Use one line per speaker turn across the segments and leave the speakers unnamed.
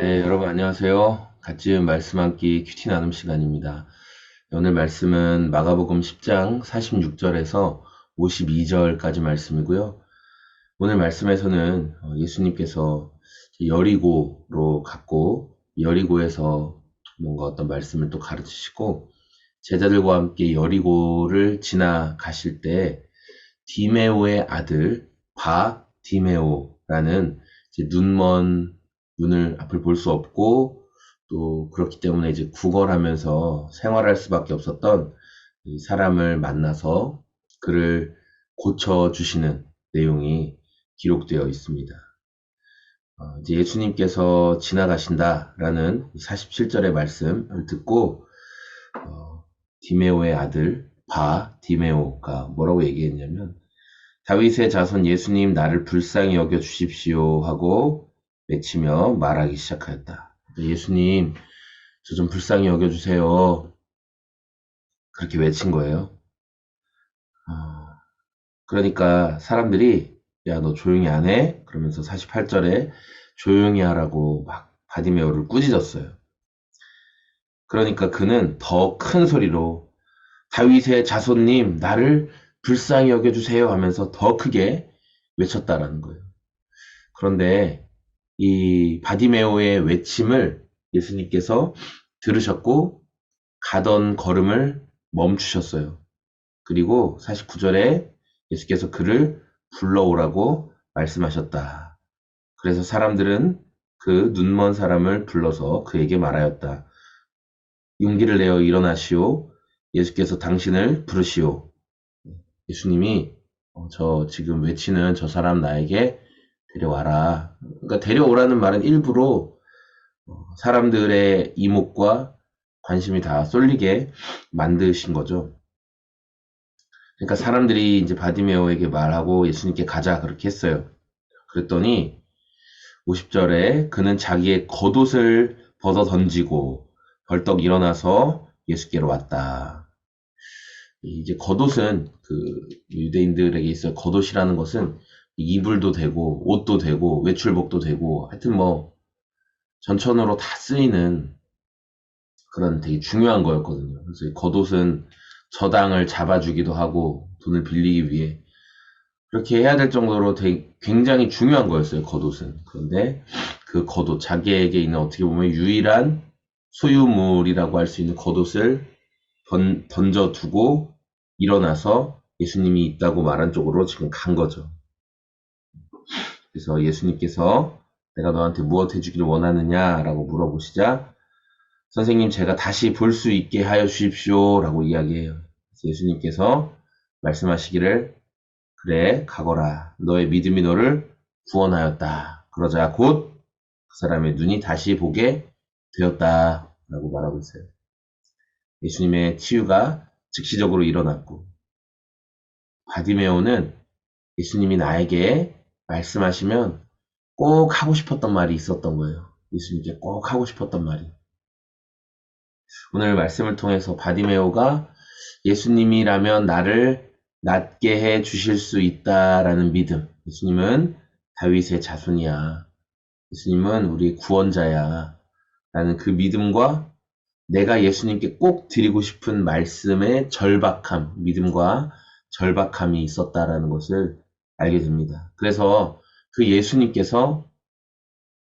네, 여러분 안녕하세요. 같이 말씀 함기 큐티 나눔 시간입니다. 오늘 말씀은 마가복음 10장 46절에서 52절까지 말씀이고요. 오늘 말씀에서는 예수님께서 여리고로 갔고 여리고에서 뭔가 어떤 말씀을 또 가르치시고 제자들과 함께 여리고를 지나가실 때 디메오의 아들 바 디메오라는 눈먼 눈을 앞을 볼 수 없고 또 그렇기 때문에 이제 구걸하면서 생활할 수밖에 없었던 이 사람을 만나서 그를 고쳐주시는 내용이 기록되어 있습니다. 이제 예수님께서 지나가신다라는 47절의 말씀을 듣고 디메오의 아들 바 디메오가 뭐라고 얘기했냐면 다윗의 자손 예수님 나를 불쌍히 여겨 주십시오 하고 외치며 말하기 시작하였다. 예수님 저 좀 불쌍히 여겨 주세요. 그렇게 외친 거예요. 그러니까 사람들이 야 너 조용히 안 해? 그러면서 48절에 조용히 하라고 막 바디메오를 꾸짖었어요. 그러니까 그는 더 큰 소리로 다윗의 자손님 나를 불쌍히 여겨주세요 하면서 더 크게 외쳤다라는 거예요. 그런데 이 바디메오의 외침을 예수님께서 들으셨고 가던 걸음을 멈추셨어요. 그리고 49절에 예수께서 그를 불러오라고 말씀하셨다. 그래서 사람들은 그 눈먼 사람을 불러서 그에게 말하였다. 용기를 내어 일어나시오. 예수께서 당신을 부르시오. 예수님이 저 지금 외치는 저 사람 나에게 데려와라. 그러니까 데려오라는 말은 일부러 사람들의 이목과 관심이 다 쏠리게 만드신 거죠. 그러니까 사람들이 이제 바디메오에게 말하고 예수님께 가자 그렇게 했어요. 그랬더니 50절에 그는 자기의 겉옷을 벗어 던지고 벌떡 일어나서 예수께로 왔다. 이제 겉옷은 그 유대인들에게 있어 겉옷이라는 것은 이불도 되고 옷도 되고 외출복도 되고 하여튼 뭐 전천후로 다 쓰이는 그런 되게 중요한 거였거든요. 그래서 이 겉옷은 저당을 잡아주기도 하고 돈을 빌리기 위해 그렇게 해야 될 정도로 되게 굉장히 중요한 거였어요. 겉옷은. 그런데 그 겉옷 자기에게 있는 어떻게 보면 유일한 소유물이라고 할 수 있는 겉옷을 던져두고 일어나서 예수님이 있다고 말한 쪽으로 지금 간 거죠. 그래서 예수님께서 내가 너한테 무엇 해주기를 원하느냐라고 물어보시자 선생님 제가 다시 볼 수 있게 하여 주십시오 라고 이야기해요. 그래서 예수님께서 말씀하시기를 그래 가거라 너의 믿음이 너를 구원하였다. 그러자 곧 그 사람의 눈이 다시 보게 되었다 라고 말하고 있어요. 예수님의 치유가 즉시적으로 일어났고 바디메오는 예수님이 나에게 말씀하시면 꼭 하고 싶었던 말이 있었던 거예요. 예수님께 꼭 하고 싶었던 말이. 오늘 말씀을 통해서 바디메오가 예수님이라면 나를 낫게 해 주실 수 있다라는 믿음. 예수님은 다윗의 자손이야. 예수님은 우리의 구원자야. 라는 그 믿음과 내가 예수님께 꼭 드리고 싶은 말씀의 절박함, 믿음과 절박함이 있었다라는 것을 알게 됩니다. 그래서 그 예수님께서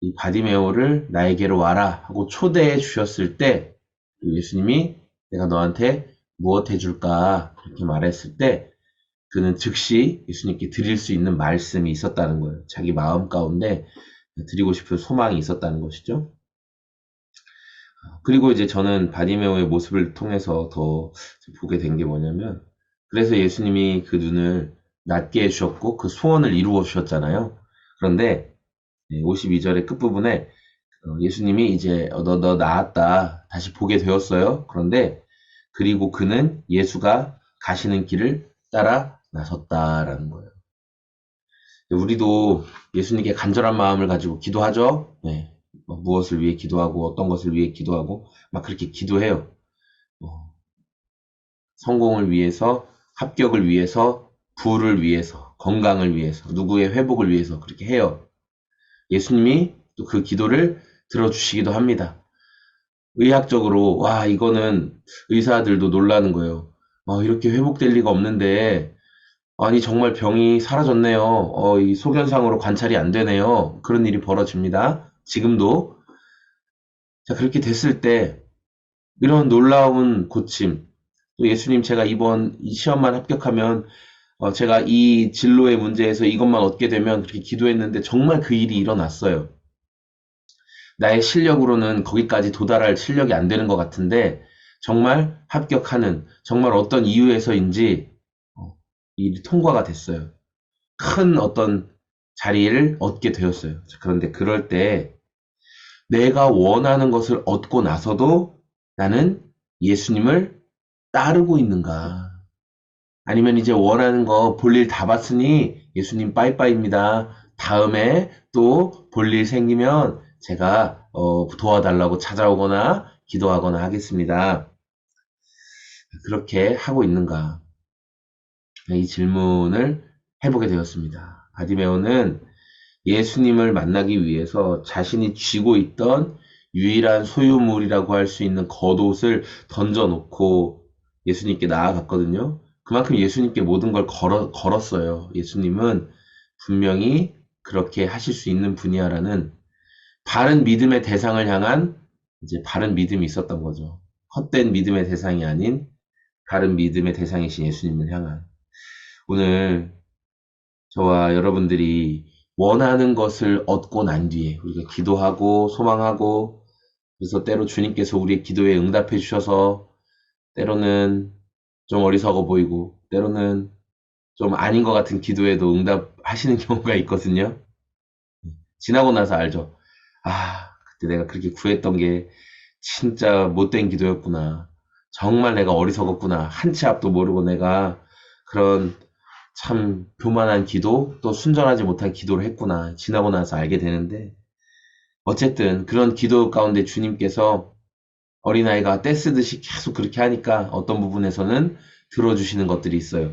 이 바디메오를 나에게로 와라 하고 초대해 주셨을 때 예수님이 내가 너한테 무엇 해줄까 그렇게 말했을 때 그는 즉시 예수님께 드릴 수 있는 말씀이 있었다는 거예요. 자기 마음 가운데 드리고 싶은 소망이 있었다는 것이죠. 그리고 이제 저는 바디메오의 모습을 통해서 더 보게 된 게 뭐냐면 그래서 예수님이 그 눈을 낫게 해주셨고 그 소원을 이루어 주셨잖아요. 그런데 52절의 끝부분에 예수님이 이제 너 나았다 다시 보게 되었어요. 그런데 그리고 그는 예수가 가시는 길을 따라 나섰다라는 거예요. 우리도 예수님께 간절한 마음을 가지고 기도하죠. 네. 무엇을 위해 기도하고 어떤 것을 위해 기도하고 막 그렇게 기도해요. 성공을 위해서, 합격을 위해서, 부를 위해서, 건강을 위해서, 누구의 회복을 위해서 그렇게 해요. 예수님이 또 그 기도를 들어주시기도 합니다. 의학적으로, 와, 이거는 의사들도 놀라는 거예요. 이렇게 회복될 리가 없는데, 아니, 정말 병이 사라졌네요. 이 소견상으로 관찰이 안 되네요. 그런 일이 벌어집니다. 지금도. 자, 그렇게 됐을 때, 이런 놀라운 고침, 또 예수님 제가 이번 이 시험만 합격하면, 제가 이 진로의 문제에서 이것만 얻게 되면 그렇게 기도했는데 정말 그 일이 일어났어요. 나의 실력으로는 거기까지 도달할 실력이 안 되는 것 같은데, 정말 합격하는, 정말 어떤 이유에서인지, 이 일이 통과가 됐어요. 큰 어떤 자리를 얻게 되었어요. 그런데 그럴 때 내가 원하는 것을 얻고 나서도 나는 예수님을 따르고 있는가? 아니면 이제 원하는 거 볼일 다 봤으니 예수님 빠이빠이입니다. 다음에 또 볼일 생기면 제가 도와달라고 찾아오거나 기도하거나 하겠습니다. 그렇게 하고 있는가? 이 질문을 해보게 되었습니다. 바디메오는 예수님을 만나기 위해서 자신이 쥐고 있던 유일한 소유물이라고 할 수 있는 겉옷을 던져놓고 예수님께 나아갔거든요. 그만큼 예수님께 모든 걸 걸었어요. 예수님은 분명히 그렇게 하실 수 있는 분이야라는 바른 믿음의 대상을 향한 이제 바른 믿음이 있었던 거죠. 헛된 믿음의 대상이 아닌 바른 믿음의 대상이신 예수님을 향한. 오늘 저와 여러분들이 원하는 것을 얻고 난 뒤에 우리가 기도하고 소망하고 그래서 때로 주님께서 우리의 기도에 응답해 주셔서 때로는 좀 어리석어 보이고 때로는 좀 아닌 것 같은 기도에도 응답하시는 경우가 있거든요. 지나고 나서 알죠. 그때 내가 그렇게 구했던 게 진짜 못된 기도였구나. 정말 내가 어리석었구나. 한 치 앞도 모르고 내가 그런 참 교만한 기도, 또 순전하지 못한 기도를 했구나. 지나고 나서 알게 되는데, 어쨌든 그런 기도 가운데 주님께서 어린아이가 떼쓰듯이 계속 그렇게 하니까 어떤 부분에서는 들어주시는 것들이 있어요.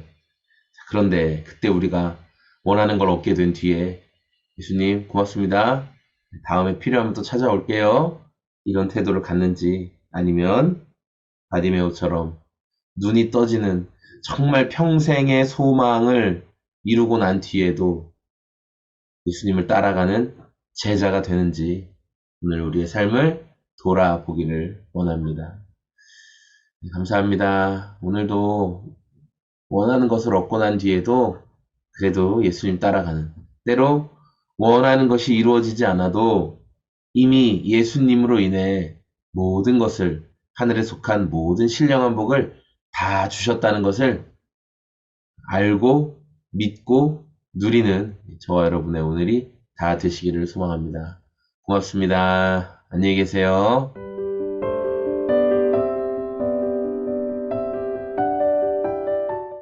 그런데 그때 우리가 원하는 걸 얻게 된 뒤에 예수님 고맙습니다. 다음에 필요하면 또 찾아올게요. 이런 태도를 갖는지 아니면 바디메오처럼 눈이 떠지는 정말 평생의 소망을 이루고 난 뒤에도 예수님을 따라가는 제자가 되는지 오늘 우리의 삶을 돌아보기를 원합니다. 네, 감사합니다. 오늘도 원하는 것을 얻고 난 뒤에도 그래도 예수님 따라가는 때로 원하는 것이 이루어지지 않아도 이미 예수님으로 인해 모든 것을 하늘에 속한 모든 신령한 복을 다 주셨다는 것을 알고 믿고 누리는 저와 여러분의 오늘이 다 되시기를 소망합니다. 고맙습니다. 안녕히 계세요.